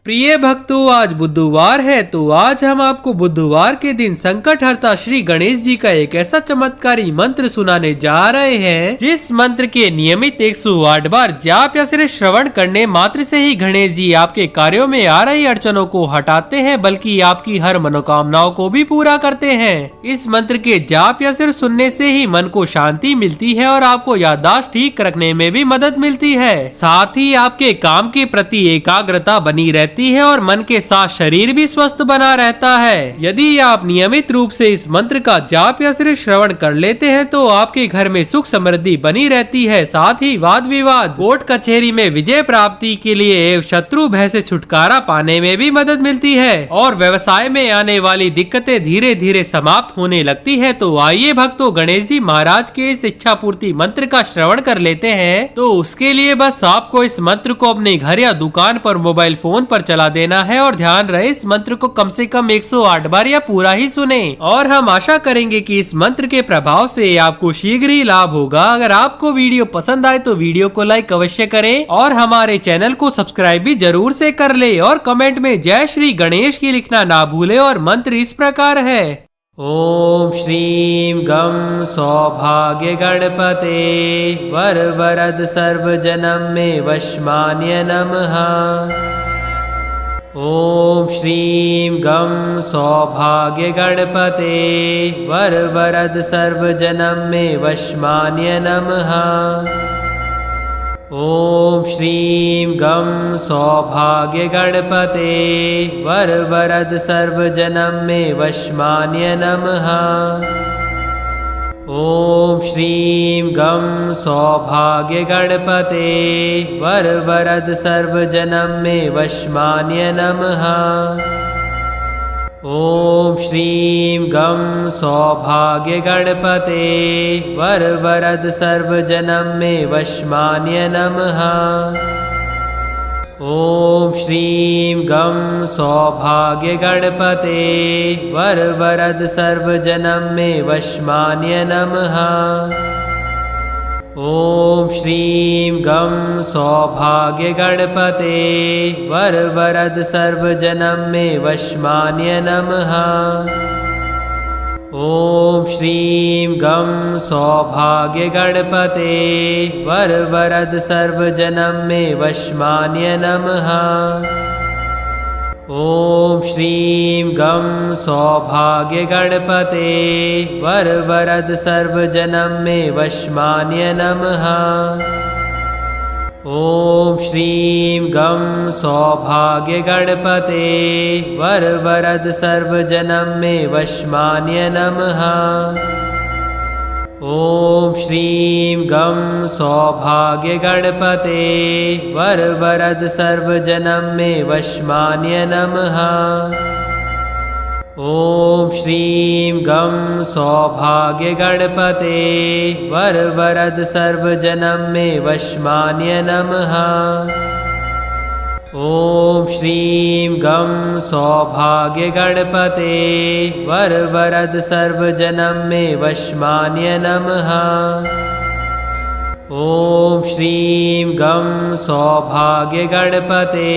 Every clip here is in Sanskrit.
प्रिय भक्तों, आज बुधवार है तो आज हम आपको बुधवार के दिन संकटहर्ता श्री गणेश जी का एक ऐसा चमत्कारी मंत्र सुनाने जा रहे हैं जिस मंत्र के नियमित 108 बार जाप या सिर्फ श्रवण करने मात्र से ही गणेश जी आपके कार्यों में आ रही अड़चनों को हटाते हैं, बल्कि आपकी हर मनोकामनाओं को भी पूरा करते हैं। इस मंत्र के जाप या सिर्फ सुनने से ही मन को शांति मिलती है और आपको याददाश्त ठीक रखने में भी मदद मिलती है। साथ ही आपके काम के प्रति एकाग्रता बनी रहती है और मन के साथ शरीर भी स्वस्थ बना रहता है। यदि आप नियमित रूप से इस मंत्र का जाप या सिर्फ श्रवण कर लेते हैं तो आपके घर में सुख समृद्धि बनी रहती है। साथ ही वाद विवाद, कोर्ट कचहरी में विजय प्राप्ति के लिए एवं शत्रु भय से छुटकारा पाने में भी मदद मिलती है और व्यवसाय में आने वाली दिक्कतें धीरे धीरे समाप्त होने लगती है। तो आइए भक्तों, गणेश जी महाराज के इस इच्छा पूर्ति मंत्र का श्रवण कर लेते हैं। तो उसके लिए बस आपको इस मंत्र को अपने घर या दुकान पर मोबाइल फोन पर चला देना है और ध्यान रहे इस मंत्र को कम से कम 108 बार या पूरा ही सुने। और हम आशा करेंगे कि इस मंत्र के प्रभाव से आपको शीघ्र ही लाभ होगा। अगर आपको वीडियो पसंद आए तो वीडियो को लाइक अवश्य करें और हमारे चैनल को सब्सक्राइब भी जरूर से कर ले और कमेंट में जय श्री गणेश की लिखना ना भूले। और मंत्र इस प्रकार है। ओम श्रीं गं सौभाग्य गणपते वर वरद सर्वजनम में वशमान्य नमः। ओम श्रीं गं सौभाग्य गणपते वर वरद सर्वजनम में वशमान्य नमः। ओम श्रीं गं सौभाग्य गणपते वर वरद सर्वजनम में वशमान्य नमः। ओम श्रीं गं सौभाग्य गणपते वर वरद सर्वजनम में वशमान्य नमः। ओम श्रीं गं सौभाग्य गणपते वर वरद सर्वजनम में वशमान्य नमः। ओम श्रीं गं सौभाग्य गणपते वर वरद सर्वजनम में वशमान्य नमः। ओम श्रीं गं सौभाग्य गणपते वर वरद सर्वजनम में वशमान्य नमः। ओम श्रीं गं सौभाग्य गणपते वर वरद सर्वजनम में वशमान्य नमः। ओम श्रीं गं सौभाग्य गणपते वर वरद सर्वजनम में वशमान्य नमः। ओम श्रीं गं सौभाग्य गणपते वर वरद सर्वजनम में वशमान्य नमः। ओम श्रीं गं सौभाग्य गणपते वर वरद सर्वजनम में वशमान्य नमः। ओम श्रीं गं सौभाग्य गणपते वर वरद सर्वजनम में वशमान्य नमः। ओम श्रीं गं सौभाग्य गणपते वर वरद सर्वजनम में वशमान्य नमः। ओम श्रीं गं सौभाग्य गणपते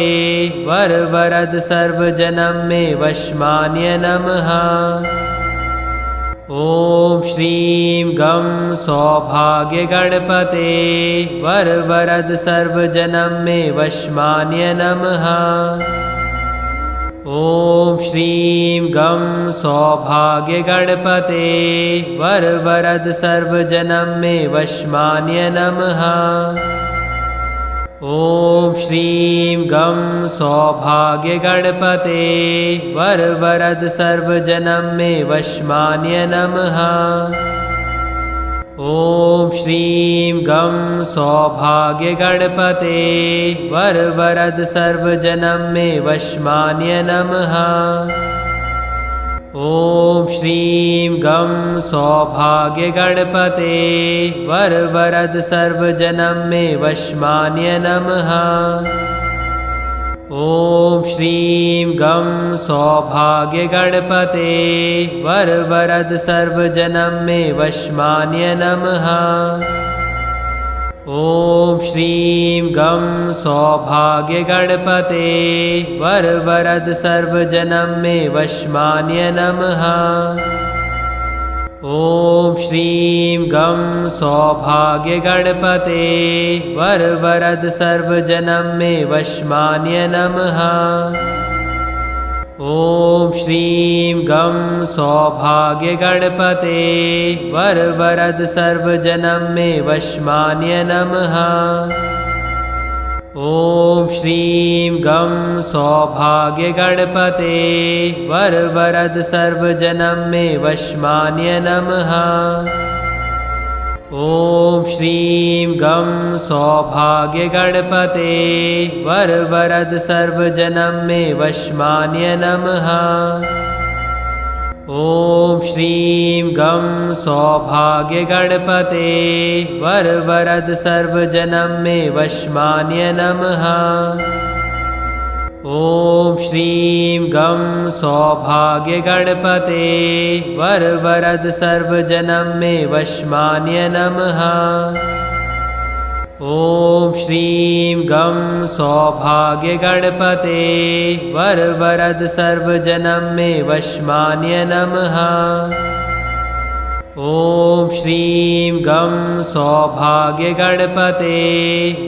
वर वरद सर्वजनम में वशमान्य नमः। ओम श्रीं गं सौभाग्य गणपते वर वरद सर्वजनम में वशमान्य नमः। ओम श्रीं गं सौभाग्य गणपते वर वरद सर्वजनम में वशमान्य नमः। ओम श्रीं गं सौभाग्य गणपते वर वरद सर्वजनम में वशमान्य नमः। ओम श्रीं गं सौभाग्य गणपते वर वरद सर्वजनम में वशमान्य नमः। ओम श्रीं गं सौभाग्य गणपते वर वरद सर्वजनम में वशमान्य नमः। ओम श्रीं गं सौभाग्य गणपते वर वरद सर्वजनम में वशमान्य नमः। ओम श्रीं गं सौभाग्य गणपते वरवरद सर्वजनं मे वशमान्य नमः। ओम श्रीं गं सौभाग्य गणपते वरवरद सर्वजनं मे वशमान्य नमः। ओम श्रीं गं सौभाग्य गणपते वरवरद सर्वजनं मे वशमान्य नमः। ओम श्रीं गं सौभाग्य गणपते वरवरद सर्वजनं मे वशमान्य नमः। ओम श्रीं गं सौभाग्य गणपते वरवरद सर्वजनं मे वशमान्य नमः। ओम श्रीं गं सौभाग्य गणपते वरवरद सर्वजनं मे वशमान्य नमः। ओम श्रीं गं सौभाग्य गणपते वरवरद सर्वजनं मे वशमान्य नमः। ओम श्रीं गं सौभाग्य गणपते वरवरद सर्वजनं मे वशमान्य नमः। ओम श्रीं गं सौभाग्य गणपते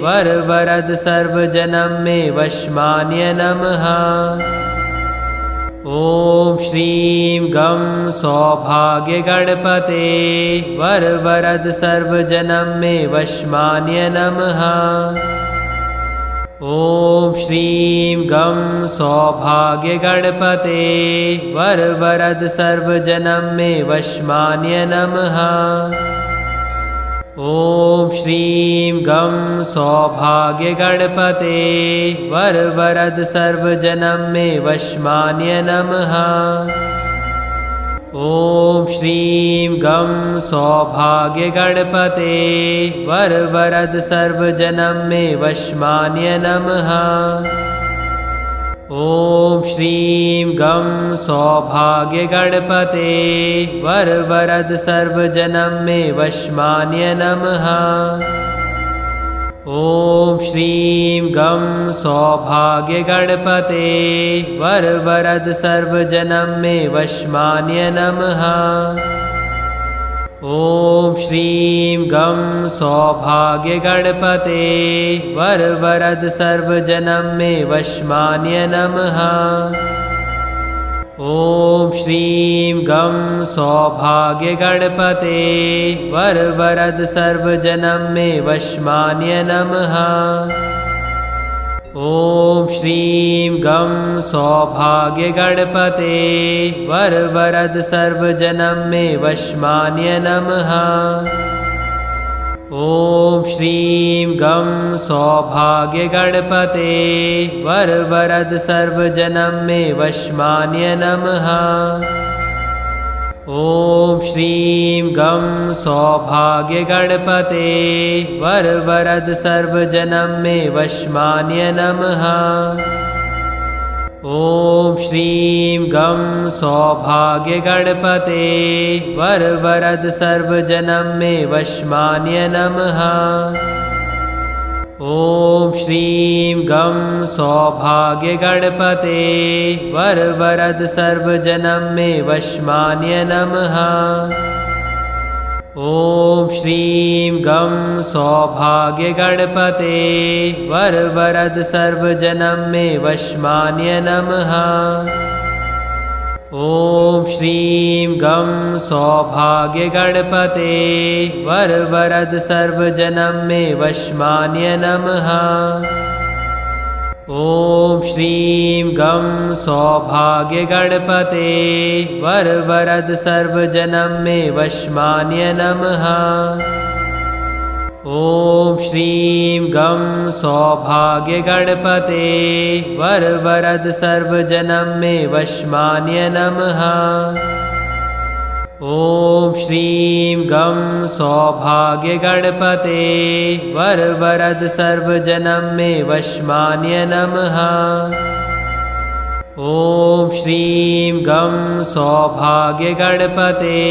वरवरद सर्वजनं मे वशमान्य नमः। ओम श्रीं गं सौभाग्य गणपते वरवरद सर्वजनं मे वशमान्य नमः। ओम श्रीं गं सौभाग्य गणपते वरवरद सर्वजनं मे वशमान्य नमः। ओम श्रीं गं सौभाग्य गणपते वरवरद सर्वजनं मे वशमान्य नमः। ओम श्रीं गं सौभाग्य गणपते वरवरद सर्वजनं मे वशमान्य नमः। ओम श्रीं गं सौभाग्य गणपते वरवरद सर्वजनं मे वशमान्य नमः। ओम श्रीं गं सौभाग्य गणपते वरवरद सर्वजनं मे वशमान्य नमः। ओम श्रीं गं सौभाग्य गणपते वरवरद सर्वजनं मे वशमान्य नमः। ओम श्रीं गं सौभाग्य गणपते वरवरद सर्वजनं मे वशमान्य नमः। ओम श्रीं गं सौभाग्य गणपते वरवरद सर्वजनं मे वशमान्य नमः। ओम श्रीं गं सौभाग्य गणपते वरवरद सर्वजनं मे वशमान्य नमः। ओम श्रीं गं सौभाग्य गणपते वरवरद सर्वजनं मे वशमान्य नमः। ओम श्रीं गं सौभाग्य गणपते वरवरद सर्वजनं मे वशमान्य नमः। ओम श्रीं गं सौभाग्य गणपते वरवरद सर्वजनं मे वशमान्य नमः। ओम श्रीं गं सौभाग्य गणपते वरवरद सर्वजनं मे वशमान्य नमः। ओम श्रीं गं सौभाग्य गणपते वरवरद सर्वजनं मे वशमान्य नमः। ओम श्रीं गं सौभाग्य गणपते वरवरद सर्वजनं मे वशमान्य नमः। ओम श्रीं गं सौभाग्य गणपते वरवरद सर्वजनं मे वशमान्य नमः। ओम श्रीं गं सौभाग्य गणपते वरवरद सर्वजनं मे वशमान्य नमः। ओम श्रीं गं सौभाग्य गणपते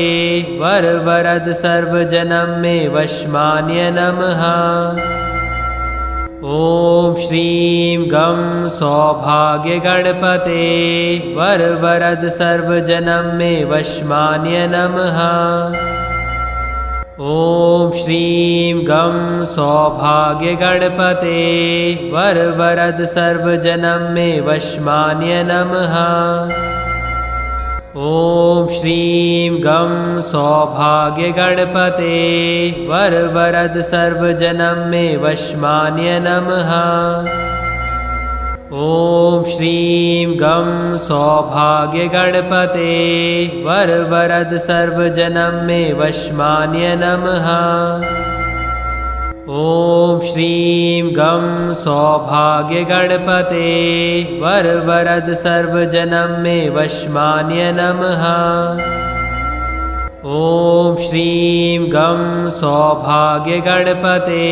वरवरद सर्वजनं मे वशमान्य नमः। ओम श्रीं गं सौभाग्य गणपते वरवरद सर्वजनं मे वशमान्य नमः। ओम श्रीं गं सौभाग्य गणपते वरवरद सर्वजनं मे वशमान्य नमः। ओम श्रीं गं सौभाग्य गणपते वरवरद सर्वजनं मे वशमान्य नमः। ओम श्रीं गं सौभाग्य गणपते वरवरद सर्वजनं मे वशमान्य नमः। ओम श्रीं गं सौभाग्य गणपते वरवरद सर्वजनं मे वशमान्य नमः। ओम श्रीं गं सौभाग्य गणपते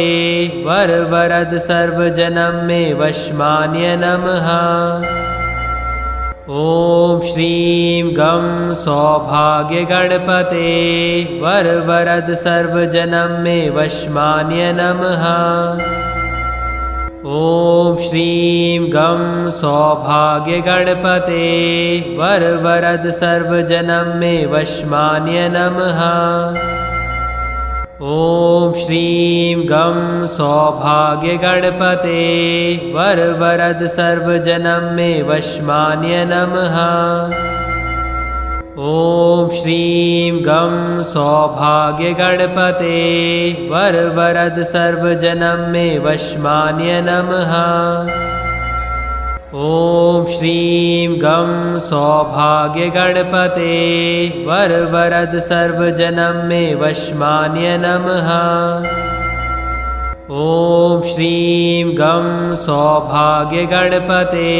वरवरद सर्वजनं मे वशमान्य नमः। ओम श्रीं गं सौभाग्य गणपते वरवरद सर्वजनं मे वशमान्य नमः। ओम श्रीं गं सौभाग्य गणपते वरवरद सर्वजनं मे वशमान्य नमः। ओम श्रीं गं सौभाग्य गणपते वरवरद सर्वजनं मे वशमान्य नमः। ओम श्रीं गं सौभाग्य गणपते वरवरद सर्वजनं मे वशमान्य नमः। ओम श्रीं गं सौभाग्य गणपते वरवरद सर्वजनं मे वशमान्य नमः। ओम श्रीं गं सौभाग्य गणपते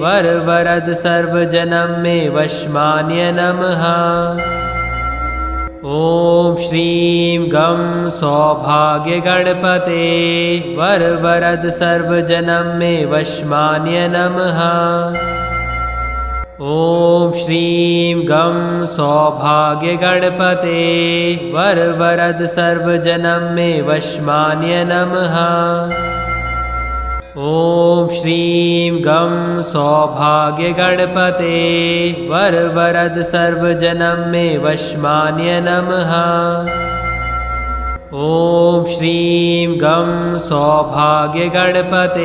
वरवरद सर्वजनं मे वशमान्य नमः। ओम श्रीं गं सौभाग्य गणपते वरवरद सर्वजनं मे वशमान्य नमः। ओम श्रीं गं सौभाग्य गणपते वरवरद सर्वजनं मे वशमान्य नमः। ओम श्रीं गं सौभाग्य गणपते वरवरद सर्वजनं मे वशमान्य नमः। ओम श्रीं गं सौभाग्य गणपते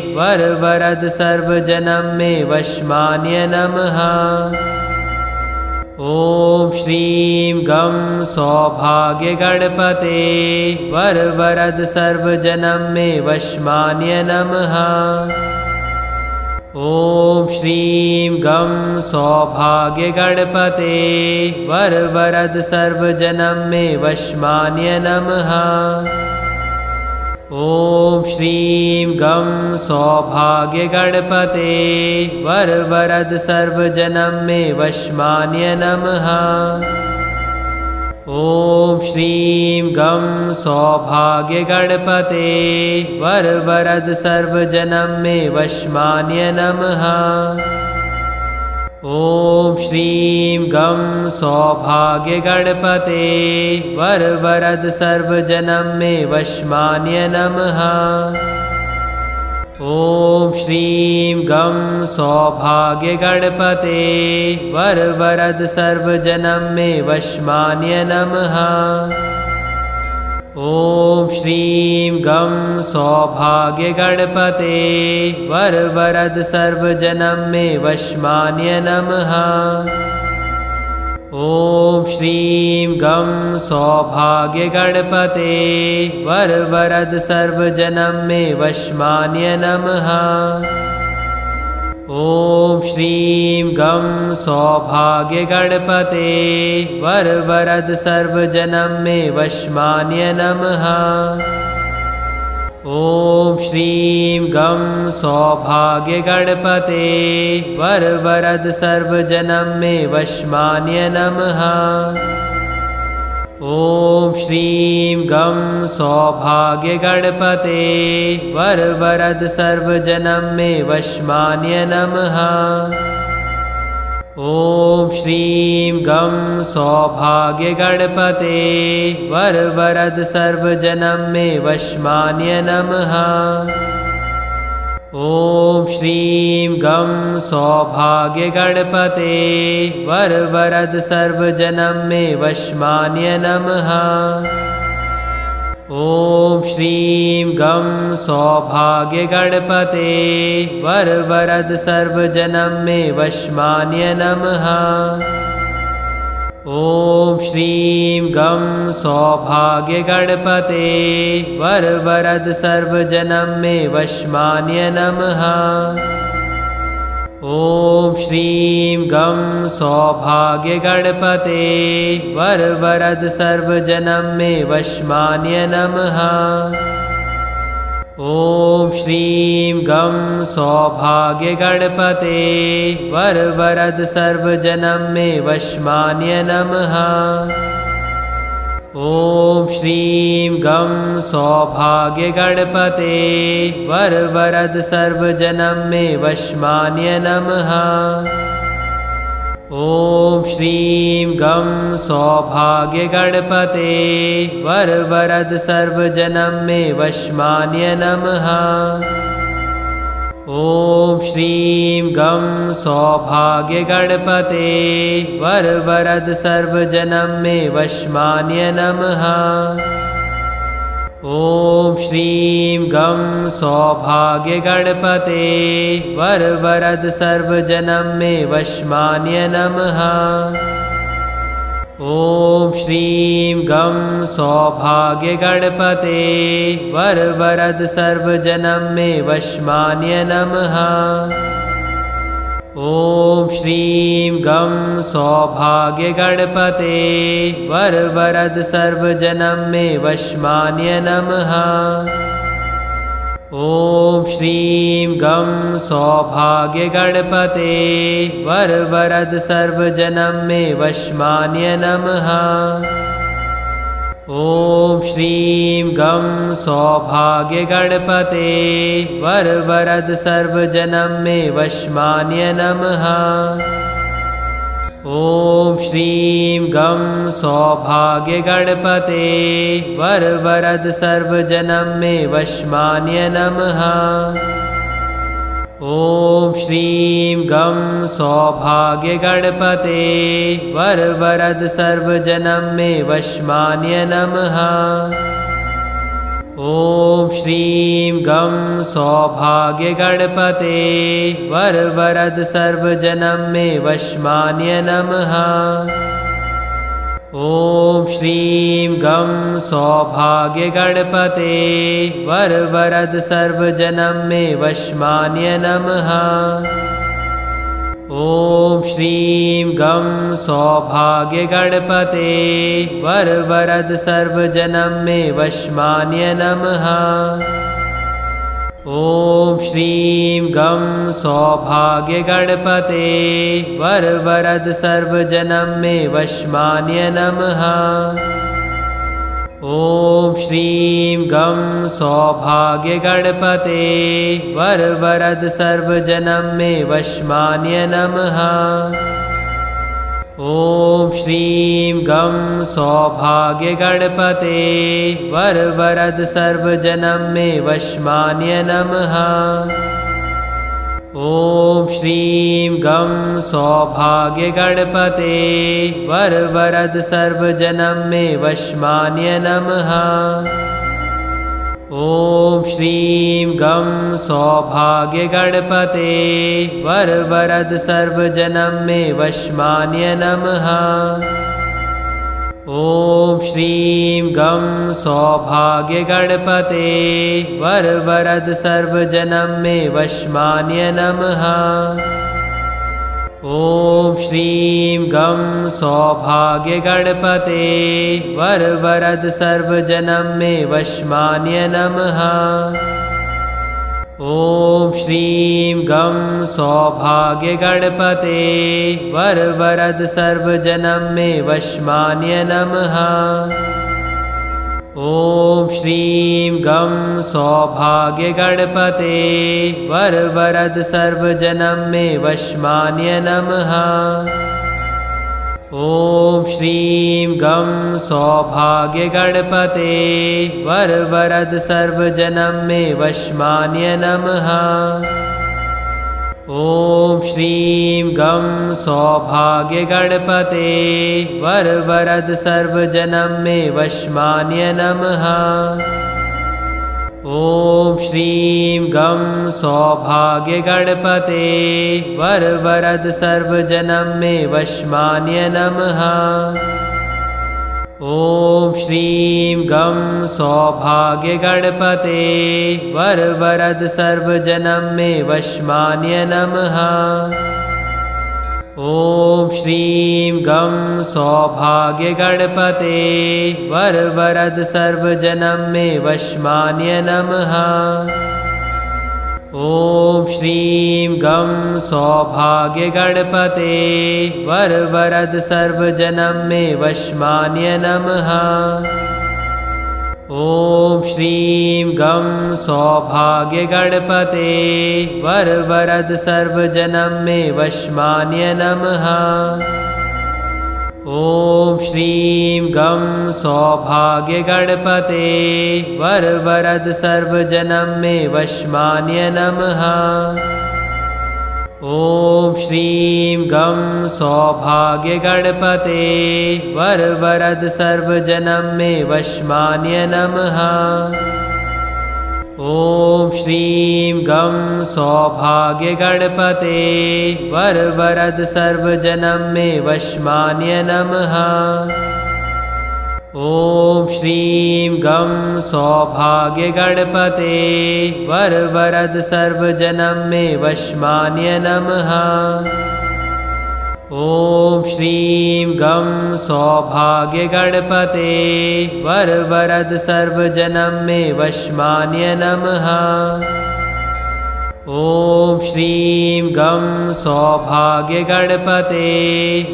वरवरद सर्वजनं मे वशमान्य नमः। ओम श्रीं गं सौभाग्य गणपते वरवरद सर्वजनं मे वशमान्य नमः। ओम श्रीं गं सौभाग्य गणपते वरवरद सर्वजनं मे वशमान्य नमः। ओम श्रीं गं सौभाग्य गणपते वरवरद सर्वजनं मे वशमान्य नमः। ओम श्रीं गं सौभाग्य गणपते वरवरद सर्वजनं मे वशमान्य नमः। ओम श्रीं गं सौभाग्य गणपते वरवरद सर्वजनं मे वशमान्य नमः। ओम श्रीं गं सौभाग्य गणपते वरवरद सर्वजनं मे वशमान्य नमः। ओम श्रीं गं सौभाग्य गणपते वरवरद सर्वजनं मे वशमान्य नमः। ओम श्रीं गं सौभाग्य गणपते वरवरद सर्वजनं मे वशमान्य नमः। ओम श्रीं गं सौभाग्य गणपते वरवरद सर्वजनं मे वशमान्य नमः। ओम श्रीं गं सौभाग्य गणपते वरवरद सर्वजनं मे वशमान्य नमः। ओम श्रीं गं सौभाग्य गणपते वरवरद सर्वजनं मे वशमान्य नमः। ओम श्रीं गं सौभाग्य गणपते वरवरद सर्वजनं मे वशमान्य नमः। ओम श्रीं गं सौभाग्य गणपते वरवरद सर्वजनं मे वशमान्य नमः। ओम श्रीं गं सौभाग्य गणपते वरवरद सर्वजनं मे वशमान्य नमः। ओम श्रीं गं सौभाग्य गणपते वरवरद सर्वजनं मे वशमान्य नमः। ओम श्रीं गं सौभाग्य गणपते वरवरद सर्वजनं मे वशमान्य नमः। ओम श्रीं गं सौभाग्य गणपते वरवरद सर्वजनं मे वशमान्य नमः। ओम श्रीं गं सौभाग्य गणपते वरवरद सर्वजनं मे वशमान्य नमः। ओम श्रीं गं सौभाग्य गणपते वरवरद सर्वजनं मे वशमान्य नमः। ओम श्रीं गं सौभाग्य गणपते वरवरद सर्वजनं मे वशमान्य नमः। ओम श्रीं गं सौभाग्य गणपते वरवरद सर्वजनं मे वशमान्य नमः। ओम श्रीं गं सौभाग्य गणपते वरवरद सर्वजनं मे वशमान्य नमः। ओम श्रीं गं सौभाग्य गणपते वरवरद सर्वजनं मे वशमान्य नमः। ओम श्रीं गं सौभाग्य गणपते वरवरद सर्वजनं मे वशमान्य नमः। ओम श्रीं गं सौभाग्य गणपते वरवरद सर्वजनं मे वशमान्य नमः। ओम श्रीं गं सौभाग्य गणपते वरवरद सर्वजनं मे वशमान्य नमः। ओम श्रीं गं सौभाग्य गणपते वरवरद सर्वजनं मे वशमान्य नमः। ओम श्रीं गं सौभाग्य गणपते वरवरद सर्वजनं मे वशमान्य नमः। ओम श्रीं गं सौभाग्य गणपते वरवरद सर्वजनं मे वशमान्य नमः। ओम श्रीं गं सौभाग्य गणपते वरवरद सर्वजनं मे वशमान्य नमः। ओम श्रीं गं सौभाग्य गणपते वरवरद सर्वजनं मे वशमान्य नमः। ओम श्रीं गं सौभाग्य गणपते वरवरद सर्वजनं मे वशमान्य नमः। ओम श्रीं गं सौभाग्य गणपते वरवरद सर्वजनं मे वशमान्य नमः। ओम श्रीं गं सौभाग्य गणपते वरवरद सर्वजनं मे वशमान्य नमः। ओम श्रीं गं सौभाग्य गणपते वरवरद सर्वजनं मे वशमान्य नमः। ओम श्रीं गं सौभाग्य गणपते वरवरद सर्वजनं मे वशमान्य नमः। ओम श्रीं गं सौभाग्य गणपते वरवरद सर्वजनं मे वशमान्य नमः। ओम श्रीं गं सौभाग्य गणपते वर वरद सर्वजनं मे वशमान्य नमः। ओम श्रीं गं सौभाग्य गणपते वर वरद सर्वजनं मे वशमान्य नमः। ओम श्रीं गं सौभाग्य गणपते वर वरद सर्वजनं मे वशमान्य नमः। ओम श्रीं गं सौभाग्य गणपते वर वरद सर्वजनं मे वशमान्य नमः। ओम श्रीं गं सौभाग्य गणपते वर वरद सर्वजनं मे वशमान्य नमः। ओम श्रीं गं सौभाग्य गणपते वर वरद सर्वजनं मे वशमान्य नमः। ओम श्रीं गं सौभाग्य गणपते वर वरद सर्वजनं मे वशमान्य नमः। ओम श्रीं गं सौभाग्य गणपते वर वरद सर्वजनं मे वशमान्य नमः। ओम श्रीं गं सौभाग्य गणपते वर वरद सर्वजनं मे वशमान्य नमः। ओम श्रीं गं सौभाग्य गणपते वर वरद सर्वजनं मे वशमान्य नमः। ओम श्रीं गं सौभाग्य गणपते वर वरद सर्वजनं मे वशमान्य नमः। ओम श्रीं गं सौभाग्य गणपते वर वरद सर्वजनं मे वशमान्य नमः। ओम श्रीं गं सौभाग्य गणपते वर वरद सर्वजनं मे वशमान्य नमः। ओम श्रीं गं सौभाग्य गणपते वर वरद सर्वजनं मे वशमान्य नमः। ओम श्रीं गं सौभाग्य गणपते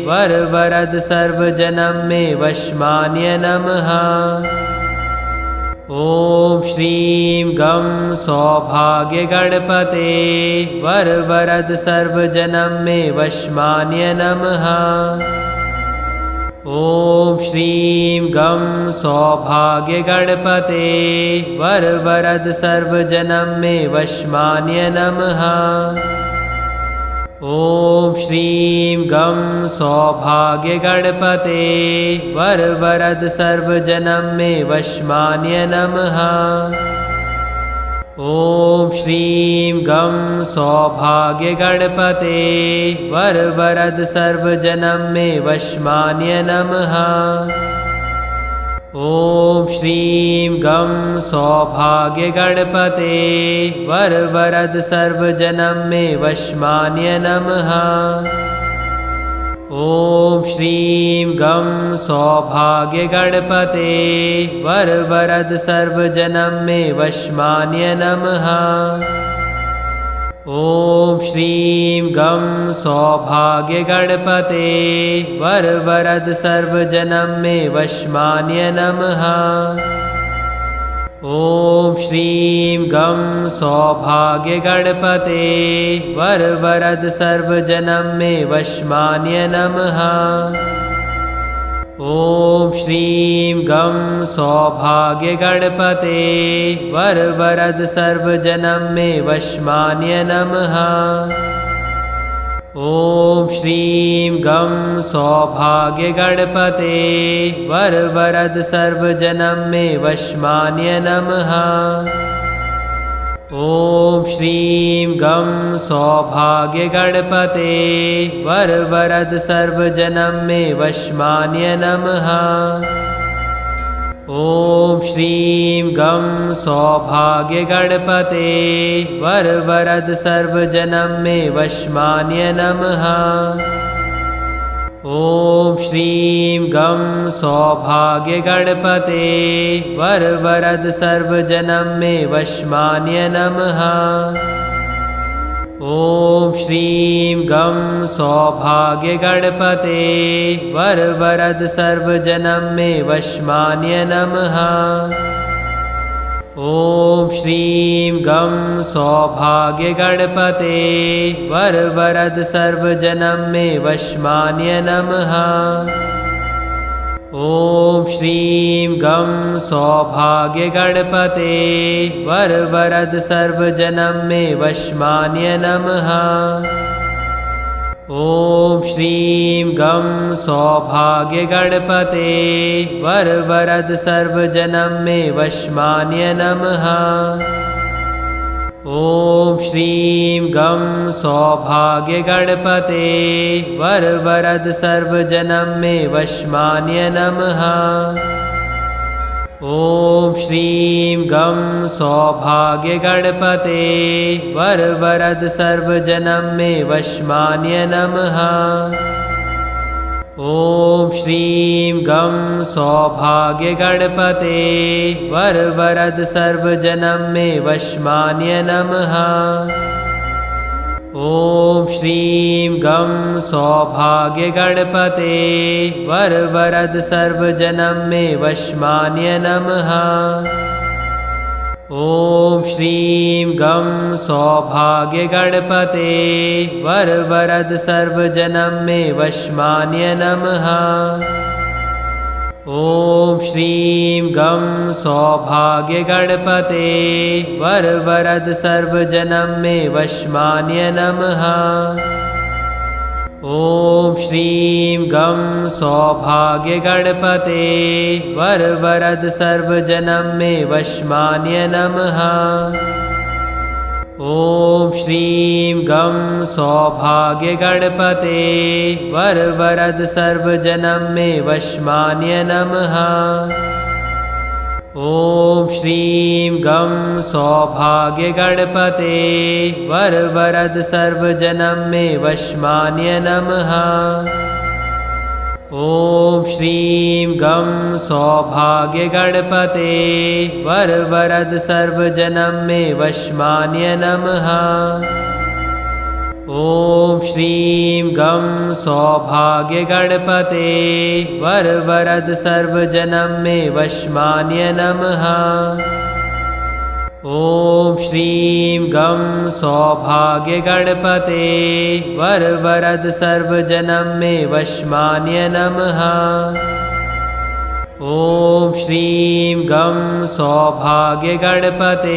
वर वरद सर्वजनं मे वशमान्य नमः। ओम श्रीं गं सौभाग्य गणपते वर वरद सर्वजनं मे वशमान्य नमः। ओम श्रीं गं सौभाग्य गणपते वर वरद सर्वजनं मे वशमान्य नमः। ओम श्रीं गं सौभाग्य गणपते वर वरद सर्वजनं मे वशमान्य नमः। ओम श्रीं गं सौभाग्य गणपते वर वरद सर्वजनं मे वशमान्य नमः। ओम श्रीं गं सौभाग्य गणपते वर वरद सर्वजनं मे वशमान्य नमः। ओम श्रीं गं सौभाग्य गणपते वर वरद सर्वजनं मे वशमान्य नमः। ओम श्रीं गं सौभाग्य गणपते वर वरद सर्वजनं मे वशमान्य नमः। ओम श्रीं गं सौभाग्य गणपते वर वरद सर्वजनं मे वशमान्य नमः। ओम श्रीं गं सौभाग्य गणपते वर वरद सर्वजनं मे वशमान्य नमः। ओम श्रीं गं सौभाग्य गणपते वर वरद सर्वजनं मे वशमान्य नमः। ओम श्रीं गं सौभाग्य गणपते वर वरद सर्वजनं मे वशमान्य नमः। ओम श्रीं गं सौभाग्य गणपते वर वरद सर्वजनं मे वशमान्य नमः। ओम श्रीं गं सौभाग्य गणपते वर वरद सर्वजनं मे वशमान्य नमः। ओम श्रीं गं सौभाग्य गणपते वर वरद सर्वजनं मे वशमान्य नमः। ओम श्रीं गं सौभाग्य गणपते वर वरद सर्वजनं मे वशमान्य नमः। ओम श्रीं गं सौभाग्य गणपते वर वरद सर्वजनं मे वशमान्य नमः। ओम श्रीं गं सौभाग्य गणपते वर वरद सर्वजनं मे वशमान्य नमः। ओम श्रीं गं सौभाग्य गणपते वर वरद सर्वजनं मे वशमान्य नमः। ओम श्रीं गं सौभाग्य गणपते वर वरद सर्वजनं मे वशमान्य नमः। ओम श्रीं गं सौभाग्य गणपते वर वरद सर्वजनं मे वशमान्य नमः। ओम श्रीं गं सौभाग्य गणपते वर वरद सर्वजनं मे वशमान्य नमः। ओम श्रीं गं सौभाग्य गणपते वर वरद सर्वजनं मे वशमान्य नमः। ओम श्रीं गं सौभाग्य गणपते वर वरद सर्वजनं मे वशमान्य नमः। ओम श्रीं गं सौभाग्य गणपते वर वरद सर्वजनं मे वशमान्य नमः। ओम श्रीं गं सौभाग्य गणपते वर वरद सर्वजनं मे वशमान्य नमः। ओम श्रीं गं सौभाग्य गणपते वर वरद सर्वजनं मे वशमान्य नमः। ओम श्रीं गं सौभाग्य गणपते वर वरद सर्वजनं मे वशमान्य नमः। ओम श्रीं गं सौभाग्य गणपते वर वरद सर्वजनं मे वशमान्य नमः। ओम श्रीं गं सौभाग्य गणपते वर वरद सर्वजनं मे वशमान्य नमः। ओम श्रीं गं सौभाग्य गणपते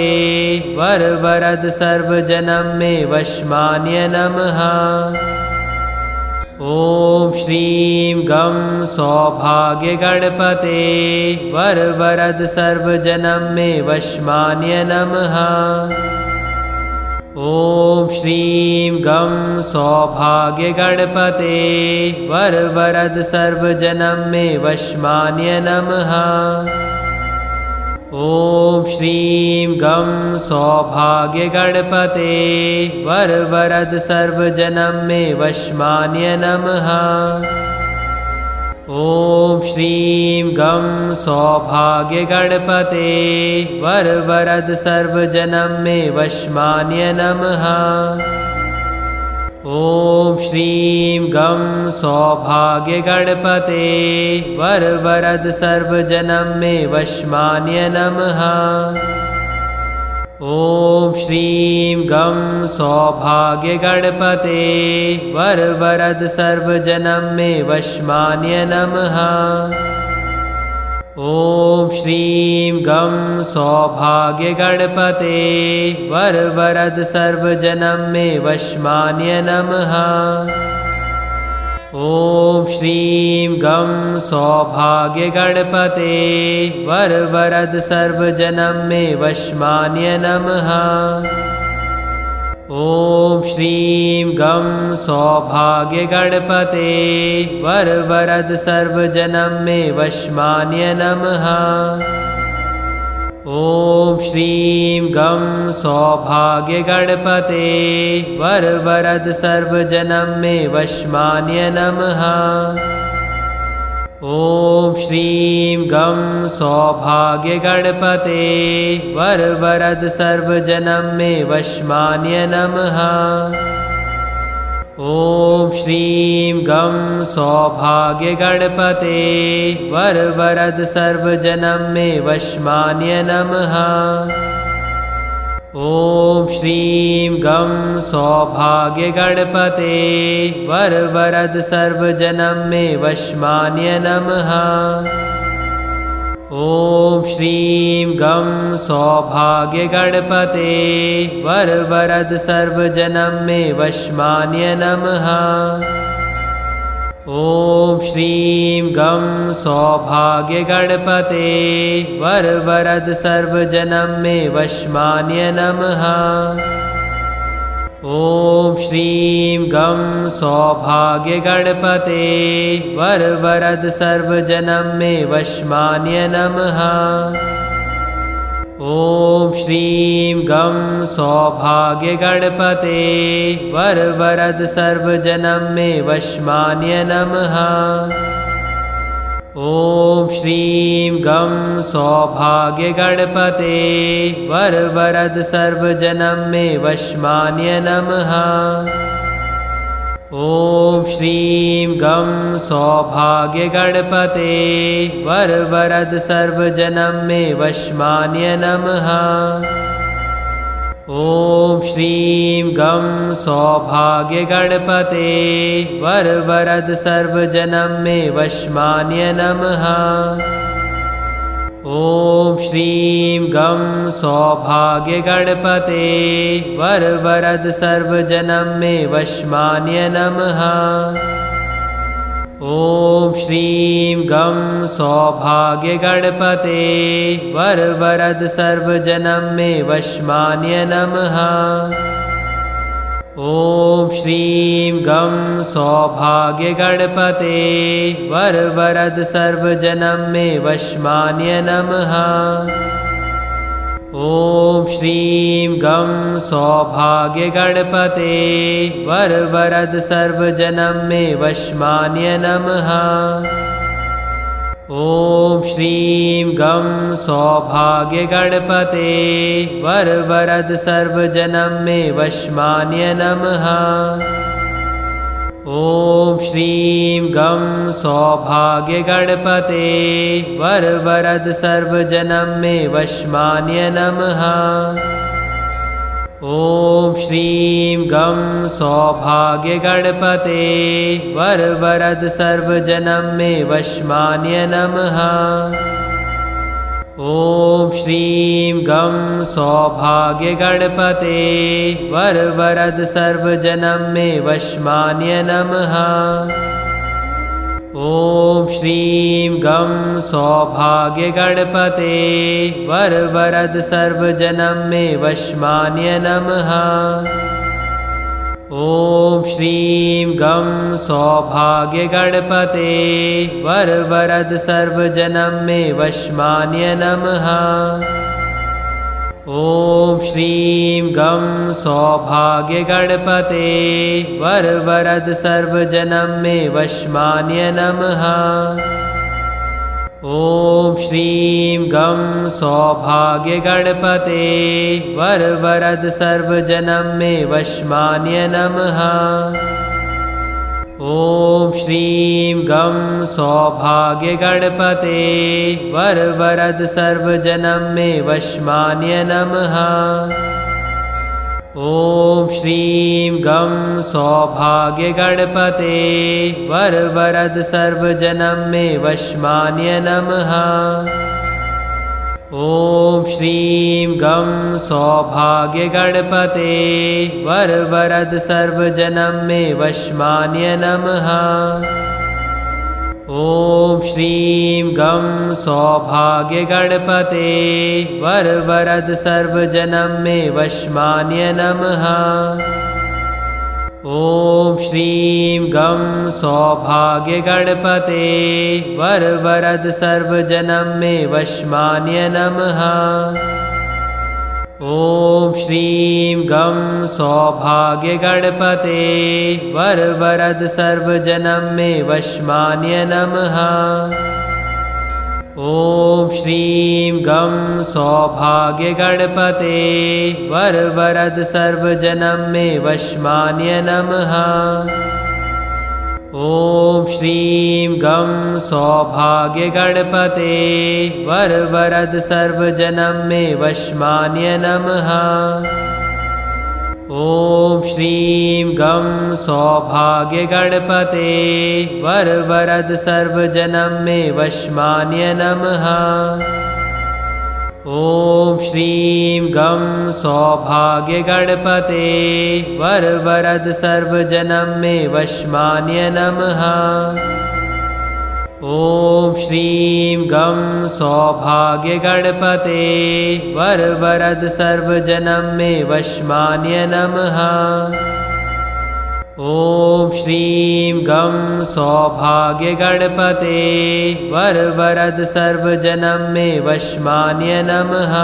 वर वरद सर्वजनं मे वशमान्य नमः। ओम श्रीं गं सौभाग्य गणपते वर वरद सर्वजनं मे वशमान्य नमः। ओम श्रीं गं सौभाग्य गणपते वर वरद सर्वजनं मे वशमान्य नमः। ओम श्रीं गं सौभाग्य गणपते वर वरद सर्वजनं मे वशमान्य नमः। ओम श्रीं गं सौभाग्य गणपते वर वरद सर्वजनं मे वशमान्य नमः। ओम श्रीं गं सौभाग्य गणपते वर वरद सर्वजनं मे वशमान्य नमः। ओम श्रीं गं सौभाग्य गणपते वर वरद सर्वजनं मे वशमान्य नमः। ओम श्रीं गं सौभाग्य गणपते वर वरद सर्वजनं मे वशमान्य नमः। ओम श्रीं गं सौभाग्य गणपते वर वरद सर्वजनं मे वशमान्य नमः। ओम श्रीं गं सौभाग्य गणपते वर वरद सर्वजनं मे वशमान्य नमः। ओम श्रीं गं सौभाग्य गणपते वर वरद सर्वजनं मे वशमान्य नमः। ओम श्रीं गं सौभाग्य गणपते वर वरद सर्वजनं मे वशमान्य नमः। ओम श्रीं गं सौभाग्य गणपते वर वरद सर्वजनं मे वशमान्य नमः। ओम श्रीं गं सौभाग्य गणपते वर वरद सर्वजनं मे वशमान्य नमः। ओम श्रीं गं सौभाग्य गणपते वर वरद सर्वजनं मे वशमान्य नमः। ओम श्रीं गं सौभाग्य गणपते वर वरद सर्वजनं मे वशमान्य नमः। ओम श्रीं गं सौभाग्य गणपते वर वरद सर्वजनं मे वशमान्य नमः। ओम श्रीं गं सौभाग्य गणपते वर वरद सर्वजनं मे वशमान्य नमः। ओम श्रीं गं सौभाग्य गणपते वर वरद सर्वजनं मे वशमान्य नमः। ओम श्रीं गं सौभाग्य गणपते वर वरद सर्वजनं मे वशमान्य नमः। ओम श्रीं गं सौभाग्य गणपते वर वरद सर्वजनं मे वशमान्य नमः। ओम श्रीं गं सौभाग्य गणपते वर वरद सर्वजनं मे वशमान्य नमः। ओम श्रीं गं सौभाग्य गणपते वर वरद सर्वजनं मे वशमान्य नमः। ओम श्रीं गं सौभाग्य गणपते वर वरद सर्वजनं मे वशमान्य नमः। ओम श्रीं गं सौभाग्य गणपते वर वरद सर्वजनं मे वशमान्य नमः। ओम श्रीं गं सौभाग्य गणपते वर वरद सर्वजनं मे वशमान्य नमः। ओम श्रीं गं सौभाग्य गणपते वर वरद सर्वजनं मे वशमान्य नमः। ओम श्रीं गं सौभाग्य गणपते वर वरद सर्वजनं मे वशमान्य नमः। ओम श्रीं गं सौभाग्य गणपते वर वरद सर्वजनं मे वशमान्य नमः। ओम श्रीं गं सौभाग्य गणपते वर वरद सर्वजनं मे वशमान्य नमः। ओम श्रीं गं सौभाग्य गणपते वर वरद सर्वजनं मे वशमान्य नमः। ओम श्रीं गं सौभाग्य गणपते वर वरद सर्वजनं मे वशमान्य नमः। ओम श्रीं गं सौभाग्य गणपते वर वरद सर्वजनं मे वशमान्य नमः। ओम श्रीं गं सौभाग्य गणपते वर वरद सर्वजनं मे वशमान्य नमः। ओम श्रीं गं सौभाग्य गणपते वर वरद सर्वजनं मे वशमान्य नमः। ओम श्रीं गं सौभाग्य गणपते वर वरद सर्वजनं मे वशमान्य नमः। ओम श्रीं गं सौभाग्य गणपते वर वरद सर्वजनं मे वशमान्य नमः। ओम श्रीं गं सौभाग्य गणपते वरवरद सर्वजनं मे वशमान्य नमः। ओम श्रीं गं सौभाग्य गणपते वरवरद सर्वजनं मे वशमान्य नमः। ओम श्रीं गं सौभाग्य गणपते वरवरद सर्वजनं मे वशमान्य नमः। ओम श्रीं गं सौभाग्य गणपते वरवरद सर्वजनं मे वशमान्य नमः। ओम श्रीं गं सौभाग्य गणपते वरवरद सर्वजनं मे वशमान्य नमः। ओम श्रीं गं सौभाग्य गणपते वरवरद सर्वजनं मे वशमान्य नमः। ओम श्रीं गं सौभाग्य गणपते वरवरद सर्वजनं मे वशमान्य नमः। ओम श्रीं गं सौभाग्य गणपते वरवरद सर्वजनं मे वशमान्य नमः।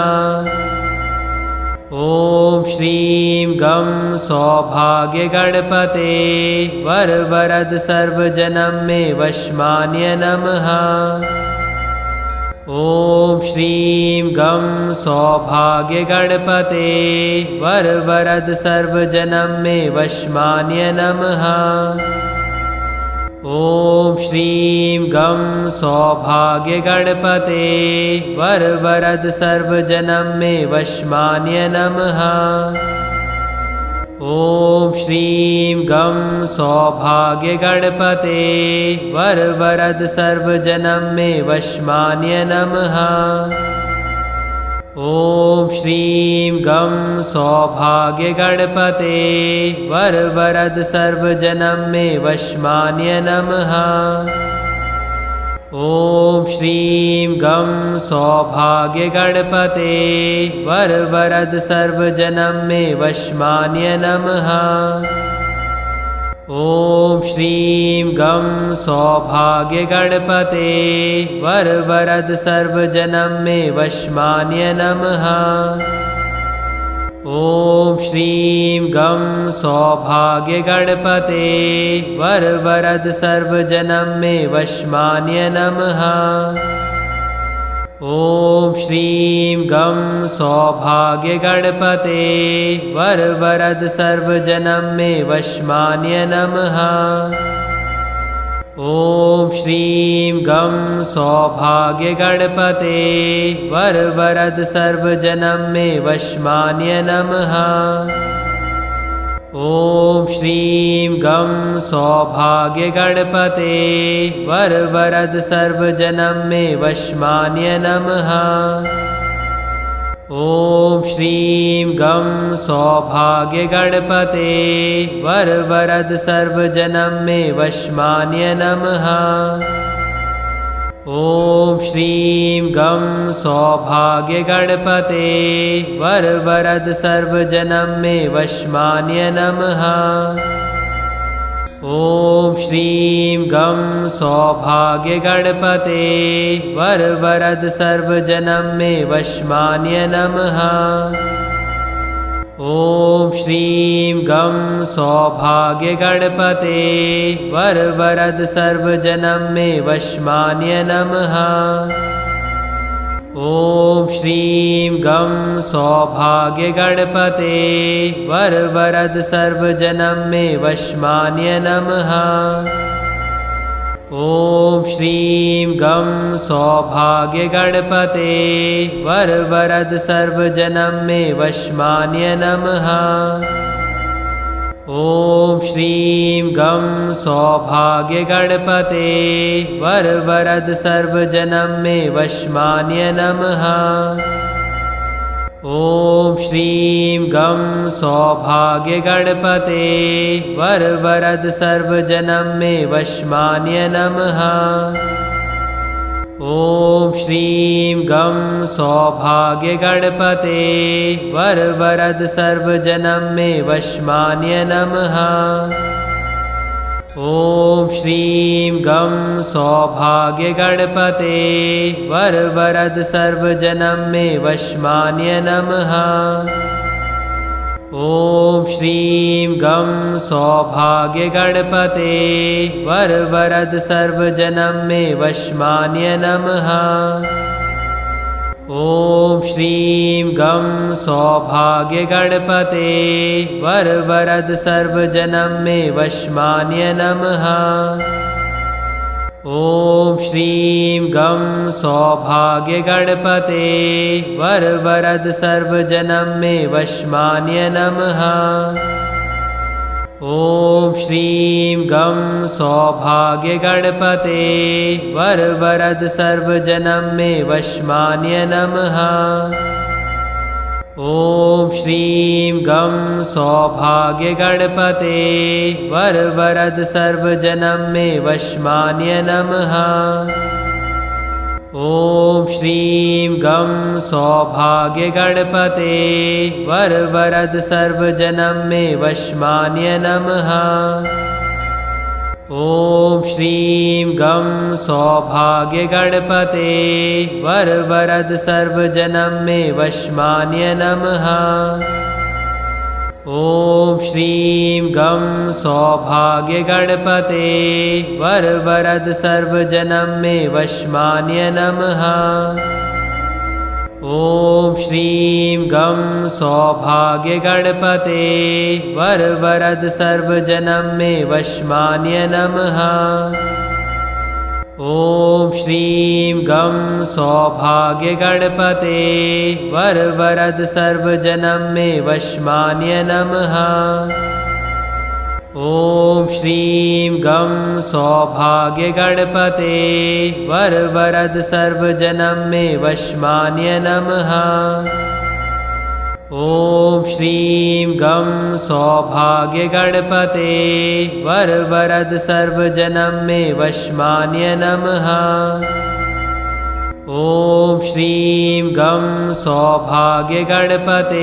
ओम श्रीं गं सौभाग्य गणपते वरवरद सर्वजनं मे वशमान्य नमः। ओम श्रीं गं सौभाग्य गणपते वरवरद सर्वजनं मे वशमान्य नमः। ओम श्रीं गं सौभाग्य गणपते वरवरद सर्वजनं मे वशमान्य नमः। ओम श्रीं गं सौभाग्य गणपते वरवरद सर्वजनं मे वशमान्य नमः। ओम श्रीं गं सौभाग्य गणपते वरवरद सर्वजनं मे वशमान्य नमः। ओम श्रीं गं सौभाग्य गणपते वरवरद सर्वजनं मे वशमान्य नमः। ओम श्रीं गं सौभाग्य गणपते वरवरद सर्वजनं मे वशमान्य नमः। ओम श्रीं गं सौभाग्य गणपते वरवरद सर्वजनं मे वशमान्य नमः। ओम श्रीं गं सौभाग्य गणपते वरवरद सर्वजनं मे वशमान्य नमः। ओम श्रीं गं सौभाग्य गणपते वरवरद सर्वजनं मे वशमान्य नमः। ओम श्रीं गं सौभाग्य गणपते वरवरद सर्वजनं मे वशमान्य नमः। ओम श्रीं गं सौभाग्य गणपते वरवरद सर्वजनं मे वशमान्य नमः। ओम श्रीं गं सौभाग्य गणपते वरवरद सर्वजनं मे वशमान्य नमः। ओम श्रीं गं सौभाग्य गणपते वरवरद सर्वजनं मे वशमान्य नमः। ओम श्रीं गं सौभाग्य गणपते वरवरद सर्वजनं मे वशमान्य नमः। ओम श्रीं गं सौभाग्य गणपते वरवरद सर्वजनं मे वशमान्य नमः। ओम श्रीं गं सौभाग्य गणपते वरवरद सर्वजनं मे वशमान्य नमः। ओम श्रीं गं सौभाग्य गणपते वरवरद सर्वजनं मे वशमान्य नमः। ओम श्रीं गं सौभाग्य गणपते वरवरद सर्वजनं मे वशमान्य नमः। ओम श्रीं गं सौभाग्य गणपते वरवरद सर्वजनं मे वशमान्य नमः। ओम श्रीं गं सौभाग्य गणपते वरवरद सर्वजनं मे वशमान्य नमः। ओम श्रीं गं सौभाग्य गणपते वरवरद सर्वजनं मे वशमान्य नमः। ओम श्रीं गं सौभाग्य गणपते वरवरद सर्वजनं मे वशमान्य नमः। ओम श्रीं गं सौभाग्य गणपते वरवरद सर्वजनं मे वशमान्य नमः। ओम श्रीं गं सौभाग्य गणपते वरवरद सर्वजनं मे वशमान्य नमः। ओम श्रीं गं सौभाग्य गणपते वरवरद सर्वजनं मे वशमान्य नमः। ओम श्रीं गं सौभाग्य गणपते वरवरद सर्वजनं मे वशमान्य नमः। ओम श्रीं गं सौभाग्य गणपते वरवरद सर्वजनं मे वशमान्य नमः। ओम श्रीं गं सौभाग्य गणपते वरवरद सर्वजनं मे वशमान्य नमः। ओम श्रीं गं सौभाग्य गणपते वरवरद सर्वजनं मे वशमान्य नमः। ओम श्रीं गं सौभाग्य गणपते वरवरद सर्वजनं मे वशमान्य नमः। ओम श्रीं गं सौभाग्य गणपते वरवरद सर्वजनं मे वशमान्य नमः। ओम श्रीं गं सौभाग्य गणपते वरवरद सर्वजनं मे वशमान्य नमः। ओम श्रीं गं सौभाग्य गणपते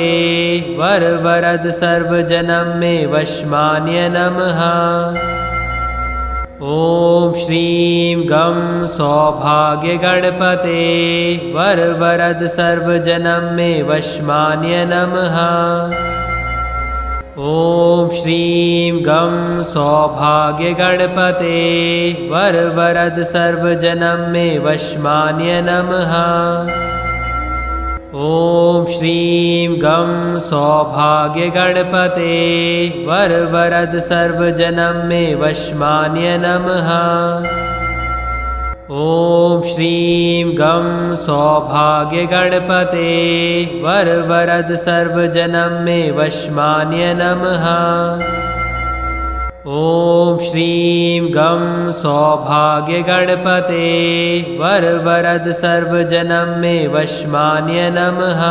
वरवरद सर्वजनं मे वशमान्य नमः। ओम श्रीं गं सौभाग्य गणपते वरवरद सर्वजनं मे वशमान्य नमः। ओम श्रीं गं सौभाग्य गणपते वरवरद सर्वजनं मे वशमान्य नमः। ओम श्रीं गं सौभाग्य गणपते वरवरद सर्वजनं मे वशमान्य नमः। ओम श्रीं गं सौभाग्य गणपते वरवरद सर्वजनं मे वशमान्य नमः। ओम श्रीं गं सौभाग्य गणपते वरवरद सर्वजनं मे वशमान्य नमः।